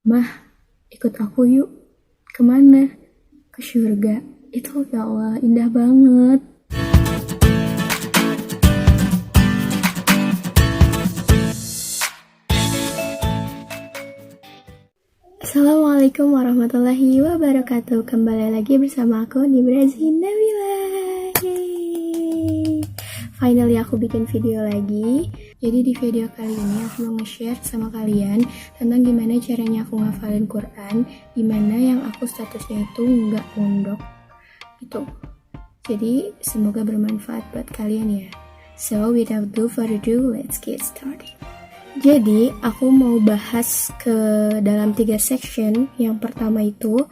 Mah, ikut aku yuk. Kemana? Ke surga. Itu ya Allah, indah banget. Assalamualaikum warahmatullahi wabarakatuh. Kembali lagi bersama aku Nibra Zinabila. Yeay. Finally aku bikin video lagi. Jadi di video kali ini aku mau nge-share sama kalian tentang gimana caranya aku ngafalin Quran, dimana yang aku statusnya itu nggak mondok gitu. Jadi semoga bermanfaat buat kalian ya. So without further ado, let's get started. Jadi aku mau bahas ke dalam 3 section. Yang pertama itu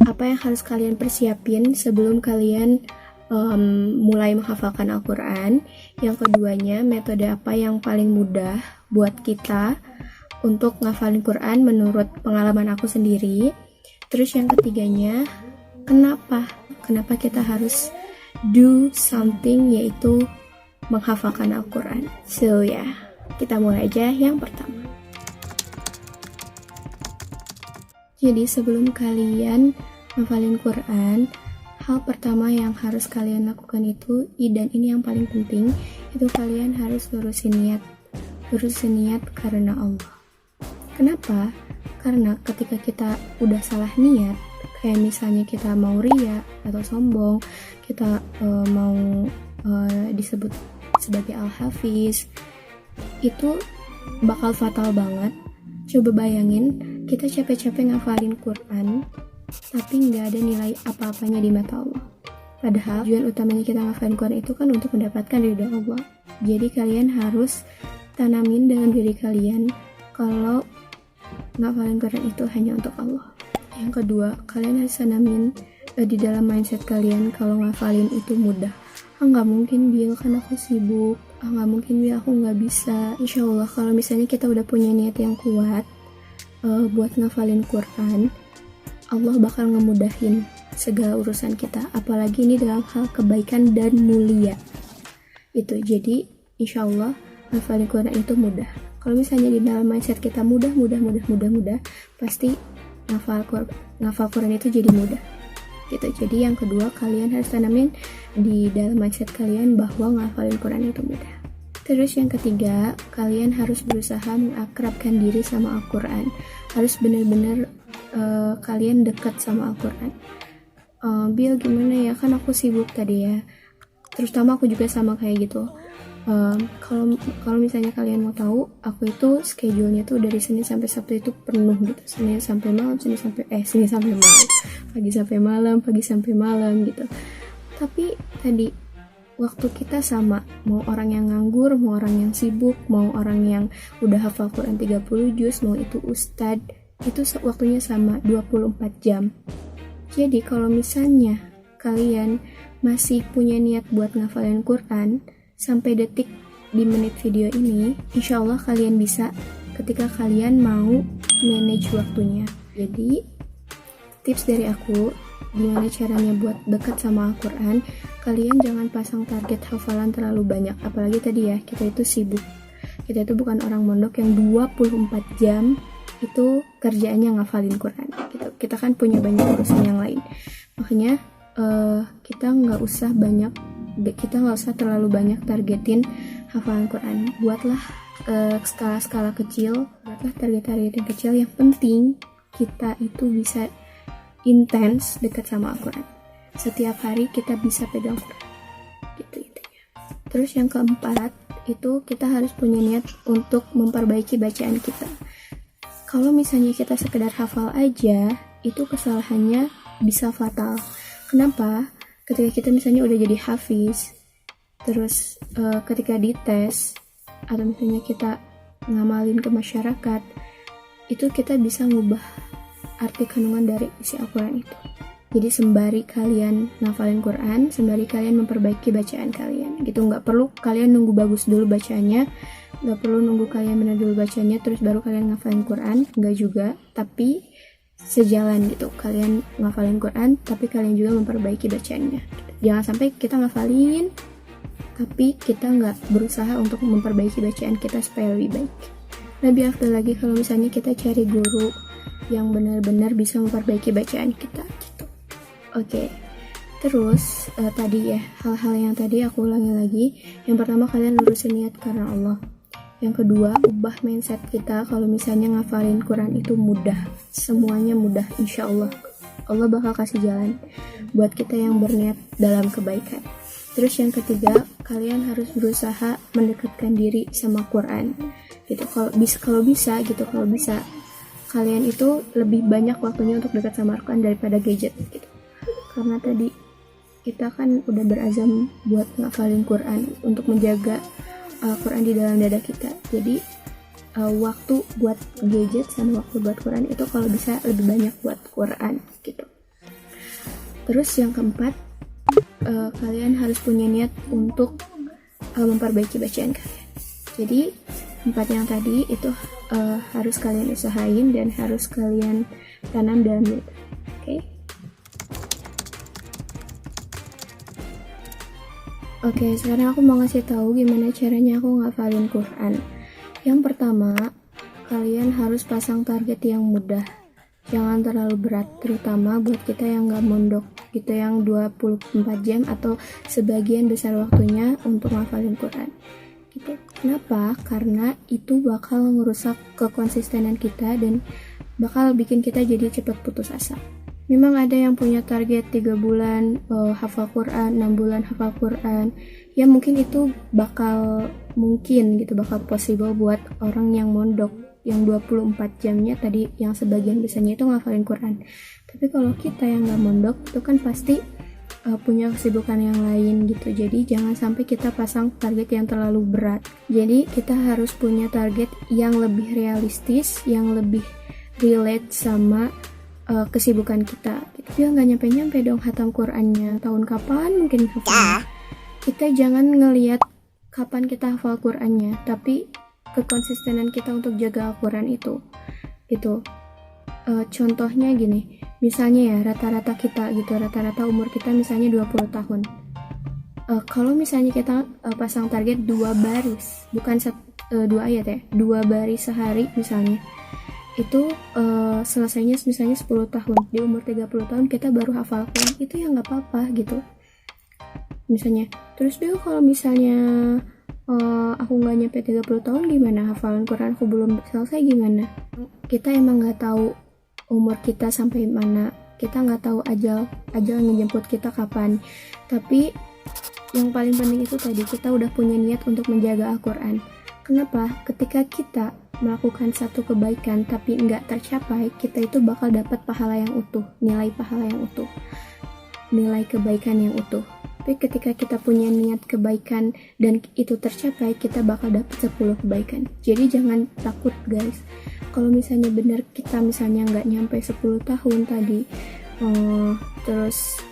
apa yang harus kalian persiapin sebelum kalian mulai menghafalkan Al-Quran. Yang keduanya, metode apa yang paling mudah buat kita untuk ngafalin Quran menurut pengalaman aku sendiri. Terus yang ketiganya, kenapa kita harus do something, yaitu menghafalkan Al-Quran. So ya, kita mulai aja yang pertama. Jadi sebelum kalian ngafalin Quran, hal pertama yang harus kalian lakukan itu, dan ini yang paling penting, itu kalian harus lurusin niat karena Allah. Kenapa? Karena ketika kita udah salah niat, kayak misalnya kita mau riya atau sombong, kita mau disebut sebagai al-hafiz, itu bakal fatal banget. Coba bayangin, kita capek-capek ngafalin Quran tapi nggak ada nilai apa-apanya di mata Allah. Padahal tujuan utamanya kita ngafalin Quran itu kan untuk mendapatkan ridha Allah. Jadi kalian harus tanamin dalam diri kalian kalau ngafalin Quran itu hanya untuk Allah. Yang kedua, kalian harus tanamin di dalam mindset kalian kalau ngafalin itu mudah. Nggak mungkin Bil, kan aku sibuk. Nggak mungkin Bil, aku nggak bisa. Insya Allah kalau misalnya kita udah punya niat yang kuat buat ngafalin Quran, Allah bakal ngemudahin segala urusan kita, apalagi ini dalam hal kebaikan dan mulia itu. Jadi insya Allah ngafalin Quran itu mudah. Kalau misalnya di dalam mindset kita mudah, pasti ngafal Quran itu jadi mudah gitu. Jadi yang kedua, kalian harus tanamin di dalam mindset kalian bahwa ngafalin Quran itu mudah. Terus yang ketiga, kalian harus berusaha mengakrabkan diri sama Al-Quran. Harus benar-benar kalian dekat sama Al-Quran. Bil, gimana ya, kan aku sibuk tadi ya. Terutama aku juga sama kayak gitu. Kalau misalnya kalian mau tahu, aku itu schedule-nya tuh dari Senin sampai Sabtu itu penuh gitu. Senin sampai malam, Senin sampai malam, pagi sampai malam gitu. Tapi tadi waktu kita sama, mau orang yang nganggur, mau orang yang sibuk, mau orang yang udah hafal Quran 30 juz, mau itu ustad, itu waktunya sama 24 jam. Jadi kalau misalnya kalian masih punya niat buat ngafalin Quran sampai detik di menit video ini, insya Allah kalian bisa ketika kalian mau manage waktunya. Jadi tips dari aku, gimana caranya buat dekat sama Al-Quran, kalian jangan pasang target hafalan terlalu banyak. Apalagi tadi ya, kita itu sibuk, kita itu bukan orang mondok yang 24 jam itu kerjaannya ngafalin Quran gitu. Kita kan punya banyak urusan yang lain, makanya kita nggak usah terlalu banyak targetin hafalan Quran. Buatlah skala-skala kecil, buatlah target-target yang kecil. Yang penting kita itu bisa intens dekat sama Al-Quran. Setiap hari kita bisa pegang Quran gitu intinya. Terus yang keempat itu, kita harus punya niat untuk memperbaiki bacaan kita. Kalau misalnya kita sekedar hafal aja, itu kesalahannya bisa fatal. Kenapa? Ketika kita misalnya udah jadi hafiz, terus ketika dites atau misalnya kita ngamalin ke masyarakat, itu kita bisa ngubah arti kandungan dari isi Al-Quran itu. Jadi sembari kalian ngafalin Quran, sembari kalian memperbaiki bacaan kalian gitu. Nggak perlu kalian nunggu bagus dulu bacaannya, nggak perlu nunggu kalian benar dulu bacanya terus baru kalian ngafalin Quran, nggak juga. Tapi sejalan gitu, kalian ngafalin Quran tapi kalian juga memperbaiki bacaannya. Jangan sampai kita ngafalin tapi kita nggak berusaha untuk memperbaiki bacaan kita supaya lebih baik. Lebih afdal lagi kalau misalnya kita cari guru yang benar-benar bisa memperbaiki bacaan kita gitu. Oke. Terus tadi ya, hal-hal yang tadi aku ulangi lagi. Yang pertama, kalian lurusin niat karena Allah. Yang kedua, ubah mindset kita kalau misalnya ngafalin Quran itu mudah. Semuanya mudah, insya Allah. Allah bakal kasih jalan buat kita yang berniat dalam kebaikan. Terus yang ketiga, kalian harus berusaha mendekatkan diri sama Quran gitu. Kalau bisa kalian itu lebih banyak waktunya untuk dekat sama Quran daripada gadget gitu. Karena tadi kita kan udah berazam buat ngafalin Quran untuk menjaga Quran di dalam dada kita. Jadi waktu buat gadget sama waktu buat Quran itu kalau bisa lebih banyak buat Quran gitu. Terus yang keempat, kalian harus punya niat untuk memperbaiki bacaan kalian. Jadi 4 yang tadi itu harus kalian usahain dan harus kalian tanam dalam diri. Oke, sekarang aku mau ngasih tahu gimana caranya aku ngafalin Quran. Yang pertama, kalian harus pasang target yang mudah. Jangan terlalu berat, terutama buat kita yang gak mondok gitu, yang 24 jam atau sebagian besar waktunya untuk ngafalin Quran gitu. Kenapa? Karena itu bakal merusak kekonsistenan kita dan bakal bikin kita jadi cepat putus asa. Memang ada yang punya target 3 bulan hafal Quran, 6 bulan hafal Quran. Ya mungkin itu bakal possible buat orang yang mondok, yang 24 jamnya tadi, yang sebagian besarnya itu ngafalin Quran. Tapi kalau kita yang gak mondok, itu kan pasti punya kesibukan yang lain gitu. Jadi jangan sampai kita pasang target yang terlalu berat. Jadi kita harus punya target yang lebih realistis, yang lebih relate sama kesibukan kita gitu. Ya nggak nyampe-nyampe dong hatam Qurannya, tahun kapan mungkin hafal. Kita jangan ngelihat kapan kita hafal Qurannya, tapi kekonsistenan kita untuk jaga Al-Quran itu gitu. Contohnya gini, misalnya ya rata-rata kita gitu, rata-rata umur kita misalnya 20 tahun. Kalau misalnya kita pasang target 2 baris, bukan 2 ayat ya, 2 baris sehari misalnya, itu selesainya misalnya 10 tahun. Di umur 30 tahun kita baru hafal Quran, itu ya nggak apa-apa gitu misalnya. Terus deh kalau misalnya aku nggak nyampe 30 tahun gimana, hafalan Quran aku belum selesai gimana. Kita emang nggak tahu umur kita sampai mana, kita nggak tahu ajal ngejemput kita kapan. Tapi yang paling penting itu tadi, kita udah punya niat untuk menjaga Al-Quran. Kenapa? Ketika kita melakukan satu kebaikan tapi nggak tercapai, kita itu bakal dapat pahala yang utuh, nilai pahala yang utuh, nilai kebaikan yang utuh. Tapi ketika kita punya niat kebaikan dan itu tercapai, kita bakal dapat 10 kebaikan. Jadi jangan takut guys. Kalau misalnya benar kita misalnya nggak nyampe 10 tahun tadi, terus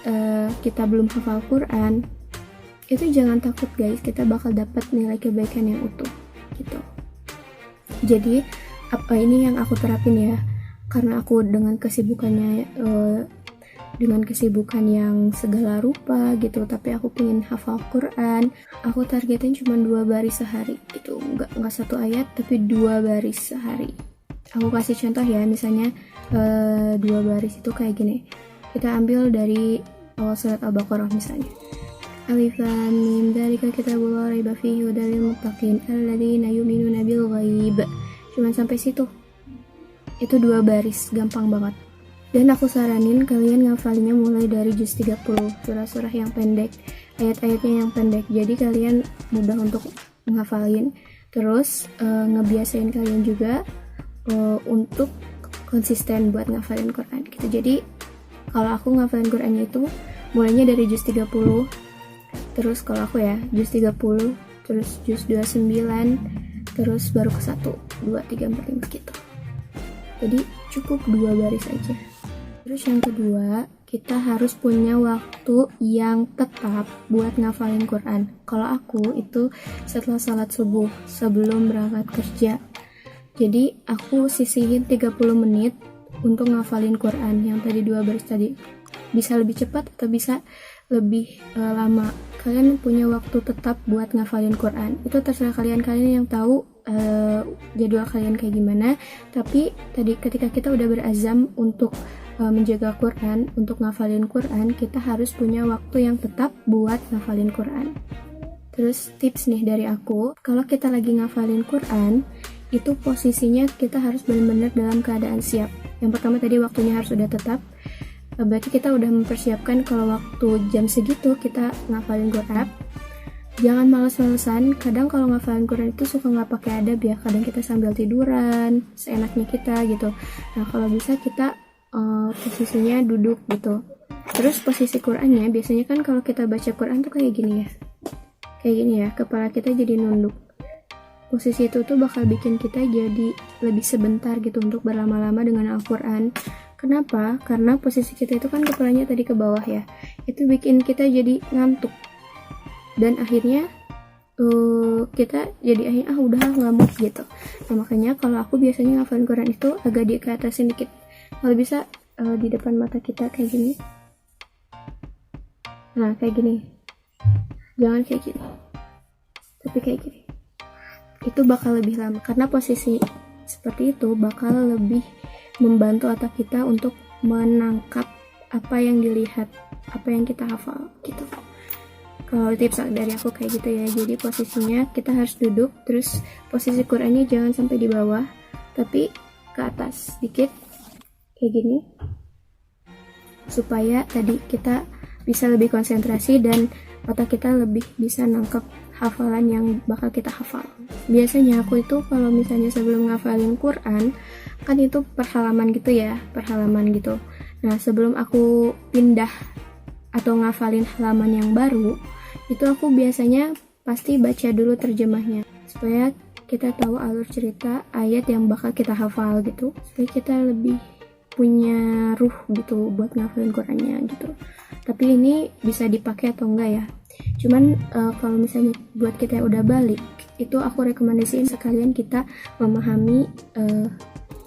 kita belum hafal Quran, itu jangan takut guys, kita bakal dapat nilai kebaikan yang utuh gitu. Jadi ini yang aku terapin ya, karena aku dengan kesibukan yang segala rupa gitu, tapi aku pengen hafal Quran. Aku targetin cuma 2 baris sehari gitu, nggak 1 ayat tapi 2 baris sehari. Aku kasih contoh ya, misalnya 2 baris itu kayak gini. Kita ambil dari surat Al-Baqarah misalnya. Alif Lam Mim dzalika kitabul la raiba fihi hudal lil muttaqin alladzina yu'minuna bil ghaib. Cuman sampai situ. Itu 2 baris, gampang banget. Dan aku saranin kalian ngafalinnya mulai dari juz 30, surah-surah yang pendek, ayat-ayatnya yang pendek. Jadi kalian mudah untuk ngafalin. Terus ngebiasain kalian juga untuk konsisten buat ngafalin Quran gitu. Jadi kalau aku ngafalin Qurannya itu mulainya dari juz 30. Terus kalau aku ya juz 30, terus juz 29, terus baru ke 1, 2, 3, 4, 5 gitu. Jadi cukup 2 baris aja. Terus yang kedua, kita harus punya waktu yang tetap buat ngafalin Quran. Kalau aku itu setelah salat subuh, sebelum berangkat kerja. Jadi aku sisihin 30 menit untuk ngafalin Quran yang tadi 2 baris tadi. Bisa lebih cepat atau bisa lebih lama. Kalian punya waktu tetap buat ngafalin Quran. Itu terserah kalian yang tahu jadwal kalian kayak gimana. Tapi tadi ketika kita udah berazam untuk menjaga Quran, untuk ngafalin Quran, kita harus punya waktu yang tetap buat ngafalin Quran. Terus tips nih dari aku, kalau kita lagi ngafalin Quran, itu posisinya kita harus benar-benar dalam keadaan siap. Yang pertama tadi waktunya harus sudah tetap. Berarti kita udah mempersiapkan kalau waktu jam segitu kita ngafalin Quran. Jangan males-malesan. Kadang kalau ngafalin Quran itu suka nggak pakai adab ya. Kadang kita sambil tiduran, seenaknya kita gitu. Nah kalau bisa kita posisinya duduk gitu. Terus posisi Qurannya biasanya kan kalau kita baca Quran tuh kayak gini ya. Kayak gini ya, kepala kita jadi nunduk. Posisi itu tuh bakal bikin kita jadi lebih sebentar gitu untuk berlama-lama dengan Al-Quran. Kenapa? Karena posisi kita itu kan kepalanya tadi ke bawah ya. Itu bikin kita jadi ngantuk. Dan akhirnya kita jadi udah nggak mood gitu. Nah makanya kalau aku biasanya ngafalin Quran itu agak di ke atasin dikit. Kalau bisa di depan mata kita kayak gini. Nah kayak gini. Jangan kayak gini. Tapi kayak gini. Itu bakal lebih lama. Karena posisi seperti itu bakal lebih membantu otak kita untuk menangkap apa yang dilihat, apa yang kita hafal gitu. Kalau tips dari aku kayak gitu ya. Jadi posisinya kita harus duduk, terus posisi Qurannya jangan sampai di bawah, tapi ke atas dikit kayak gini, supaya tadi kita bisa lebih konsentrasi dan otak kita lebih bisa nangkep hafalan yang bakal kita hafal. Biasanya aku itu kalau misalnya sebelum ngafalin Quran kan itu per halaman gitu ya, per halaman gitu. Nah sebelum aku pindah atau ngafalin halaman yang baru, itu aku biasanya pasti baca dulu terjemahnya supaya kita tahu alur cerita ayat yang bakal kita hafal gitu, supaya kita lebih punya ruh gitu buat ngafalin Qurannya gitu. Tapi ini bisa dipakai atau enggak ya. Cuman kalau misalnya buat kita yang udah balik, itu aku rekomendasiin sekalian kita memahami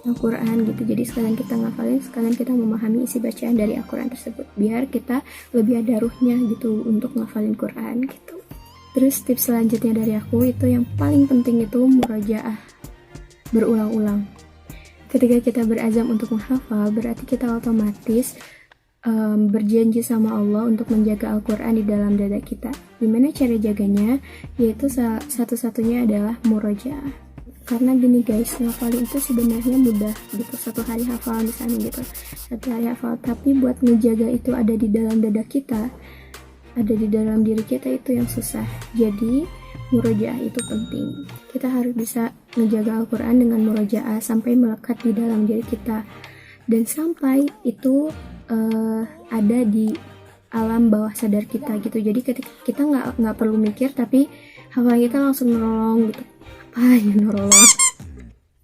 Al-Quran gitu. Jadi sekalian kita ngafalin, sekalian kita memahami isi bacaan dari Al-Quran tersebut, biar kita lebih ada ruhnya gitu untuk ngafalin Quran gitu. Terus tips selanjutnya dari aku itu yang paling penting itu murajaah, berulang-ulang. Ketika kita berazam untuk menghafal, berarti kita otomatis berjanji sama Allah untuk menjaga Al-Quran di dalam dada kita. Gimana cara jaganya? Yaitu satu-satunya adalah murojaah. Karena gini guys, ngafalin itu sebenarnya mudah gitu. Satu hari hafal misalnya gitu, satu hari hafal. Tapi buat ngejaga itu ada di dalam dada kita, ada di dalam diri kita, itu yang susah. Jadi murojaah itu penting. Kita harus bisa menjaga Al-Quran dengan murojaah sampai melekat di dalam diri kita, dan sampai itu ada di alam bawah sadar kita gitu. Jadi ketika kita nggak perlu mikir, tapi hafalan kita langsung nolong gitu. Apa ya nolong?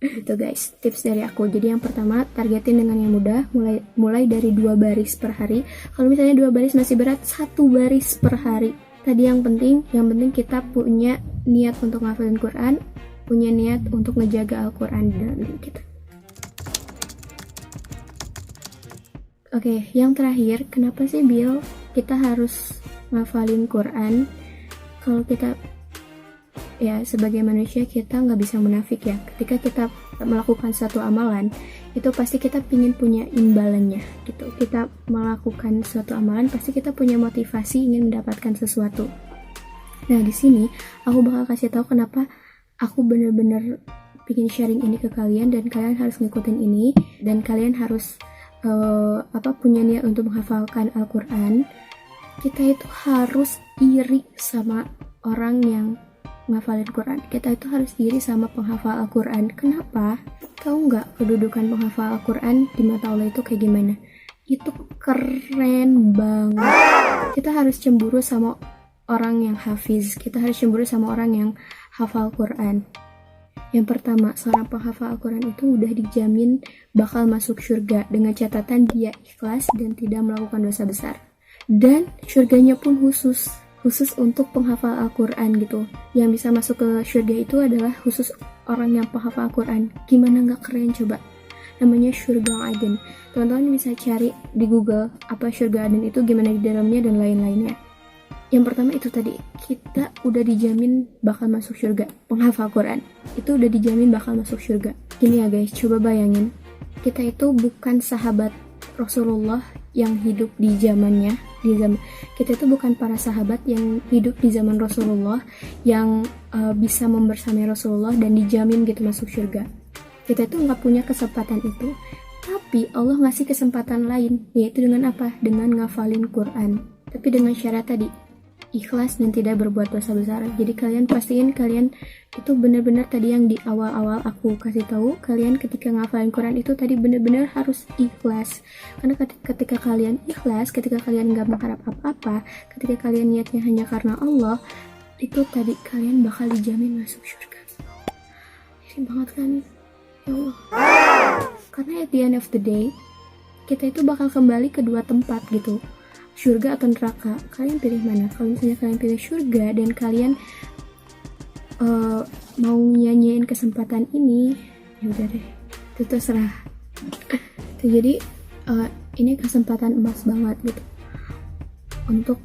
Gitu guys, tips dari aku. Jadi yang pertama, targetin dengan yang mudah, mulai dari 2 baris per hari. Kalau misalnya 2 baris masih berat, 1 baris per hari. Tadi yang penting kita punya niat untuk ngafalin Quran, punya niat untuk ngejaga Al-Quran di dalam diri kita. Oke, yang terakhir, kenapa sih Bill kita harus ngafalin Quran? Kalau kita ya sebagai manusia kita nggak bisa munafik ya. Ketika kita melakukan satu amalan, itu pasti kita pingin punya imbalannya gitu. Kita melakukan suatu amalan pasti kita punya motivasi ingin mendapatkan sesuatu. Nah di sini aku bakal kasih tahu kenapa aku bener-bener pingin sharing ini ke kalian, dan kalian harus ngikutin ini, dan kalian harus punya niat untuk menghafalkan Al-Quran. Kita itu harus iri sama orang yang ngafalin Quran. Kita itu harus iri sama penghafal Al-Quran. Kenapa? Tahu nggak kedudukan penghafal Al-Quran di mata Allah itu kayak gimana? Itu keren banget. Kita harus cemburu sama orang yang hafiz. Kita harus cemburu sama orang yang hafal Quran. Yang pertama, seorang penghafal Al-Quran itu udah dijamin bakal masuk surga dengan catatan dia ikhlas dan tidak melakukan dosa besar. Dan surganya pun khusus untuk penghafal Al-Quran gitu. Yang bisa masuk ke surga itu adalah khusus orang yang penghafal Al-Quran. Gimana nggak keren coba? namanya surga Aden. Teman-teman bisa cari di Google apa surga Aden itu, gimana di dalamnya dan lain-lainnya. Yang pertama itu tadi, kita udah dijamin bakal masuk surga. Penghafal Quran itu udah dijamin bakal masuk surga. Gini ya guys, coba bayangin, kita itu bukan sahabat Rasulullah yang hidup di zamannya, kita itu bukan para sahabat yang hidup di zaman Rasulullah yang bisa membersamai Rasulullah dan dijamin gitu masuk surga. Kita itu nggak punya kesempatan itu, tapi Allah ngasih kesempatan lain, yaitu dengan apa? Dengan ngafalin Quran, tapi dengan syarat tadi, ikhlas dan tidak berbuat dosa besar. Jadi kalian pastiin kalian itu benar-benar tadi yang di awal-awal aku kasih tahu, kalian ketika ngafalin Quran itu tadi benar-benar harus ikhlas. Karena ketika kalian ikhlas, ketika kalian nggak mengharap apa-apa, ketika kalian niatnya hanya karena Allah, itu tadi kalian bakal dijamin masuk surga. Iri banget kan? Ya Allah. Karena at the end of the day, kita itu bakal kembali ke dua tempat gitu, surga atau neraka. Kalian pilih mana? Kalau misalnya kalian pilih surga dan kalian mau nyanyiin kesempatan ini, ya udah deh, itu terserah. Jadi ini kesempatan emas banget gitu untuk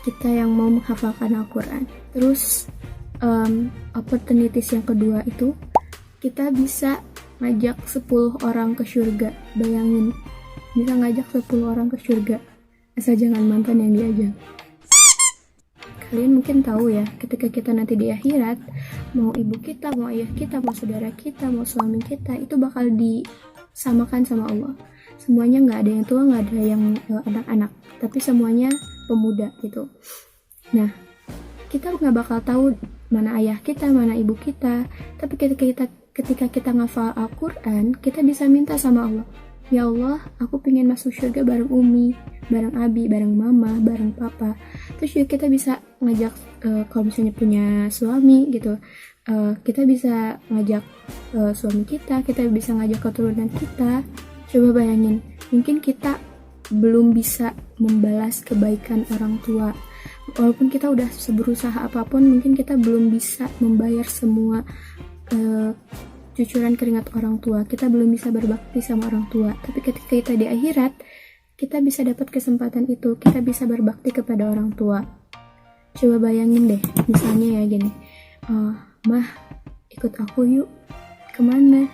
kita yang mau menghafalkan Al-Quran. Terus opportunities yang kedua itu, kita bisa ngajak 10 orang ke surga. Bayangin, bisa ngajak 10 orang ke surga, asal jangan mantan yang diajak. Kalian mungkin tahu ya, ketika kita nanti di akhirat, mau ibu kita, mau ayah kita, mau saudara kita, mau suami kita, itu bakal disamakan sama Allah. Semuanya nggak ada yang tua, nggak ada yang anak-anak, tapi semuanya pemuda gitu. Nah, kita nggak bakal tahu mana ayah kita, mana ibu kita, tapi ketika kita ngafal Al-Quran, kita bisa minta sama Allah, ya Allah, aku pengen masuk surga bareng Umi, bareng Abi, bareng Mama, bareng Papa. Terus juga kita bisa ngajak, kalau misalnya punya suami gitu, kita bisa ngajak suami kita bisa ngajak keturunan kita. Coba bayangin, mungkin kita belum bisa membalas kebaikan orang tua, walaupun kita udah berusaha apapun, mungkin kita belum bisa membayar semua cucuran keringat orang tua, kita belum bisa berbakti sama orang tua. Tapi ketika kita di akhirat, kita bisa dapat kesempatan itu, kita bisa berbakti kepada orang tua. Coba bayangin deh, misalnya ya gini, mah ikut aku yuk, kemana?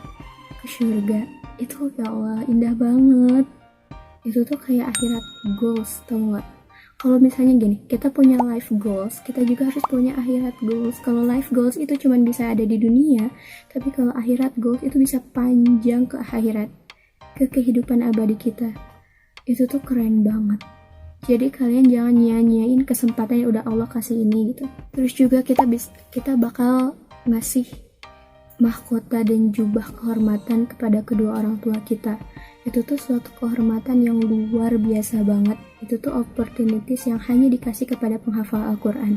Ke surga. Itu ya Allah, indah banget. Itu tuh kayak akhirat goals, tau gak? Kalau misalnya gini, kita punya life goals, kita juga harus punya akhirat goals. Kalau life goals itu cuma bisa ada di dunia, tapi kalau akhirat goals itu bisa panjang ke akhirat, ke kehidupan abadi kita. Itu tuh keren banget. Jadi kalian jangan nyanyain kesempatan yang udah Allah kasih ini gitu. Terus juga kita bakal ngasih mahkota dan jubah kehormatan kepada kedua orang tua kita. Itu tuh suatu kehormatan yang luar biasa banget. Itu tuh opportunities yang hanya dikasih kepada penghafal Al-Quran.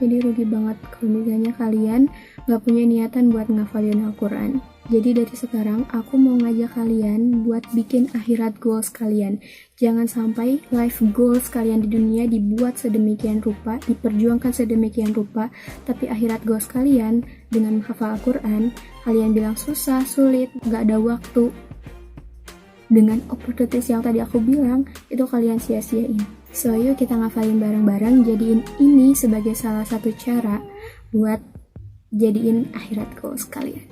Jadi rugi banget kalau misalnya kalian gak punya niatan buat ngafalin Al-Quran. Jadi dari sekarang aku mau ngajak kalian buat bikin akhirat goals kalian. Jangan sampai life goals kalian di dunia dibuat sedemikian rupa, diperjuangkan sedemikian rupa, tapi akhirat goals kalian dengan menghafal Al-Quran, kalian bilang susah, sulit, gak ada waktu. Dengan opportunities yang tadi aku bilang, itu kalian sia-siain. So yuk kita ngafalin bareng-bareng, jadiin ini sebagai salah satu cara buat jadiin akhirat goals kalian.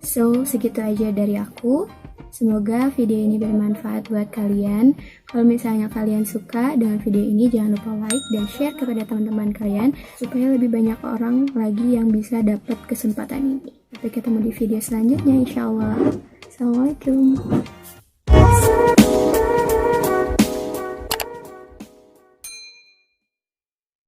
So segitu aja dari aku. Semoga video ini bermanfaat buat kalian. Kalau misalnya kalian suka dengan video ini, jangan lupa like dan share kepada teman-teman kalian supaya lebih banyak orang lagi yang bisa dapat kesempatan ini. Sampai ketemu di video selanjutnya, insya Allah. Assalamualaikum.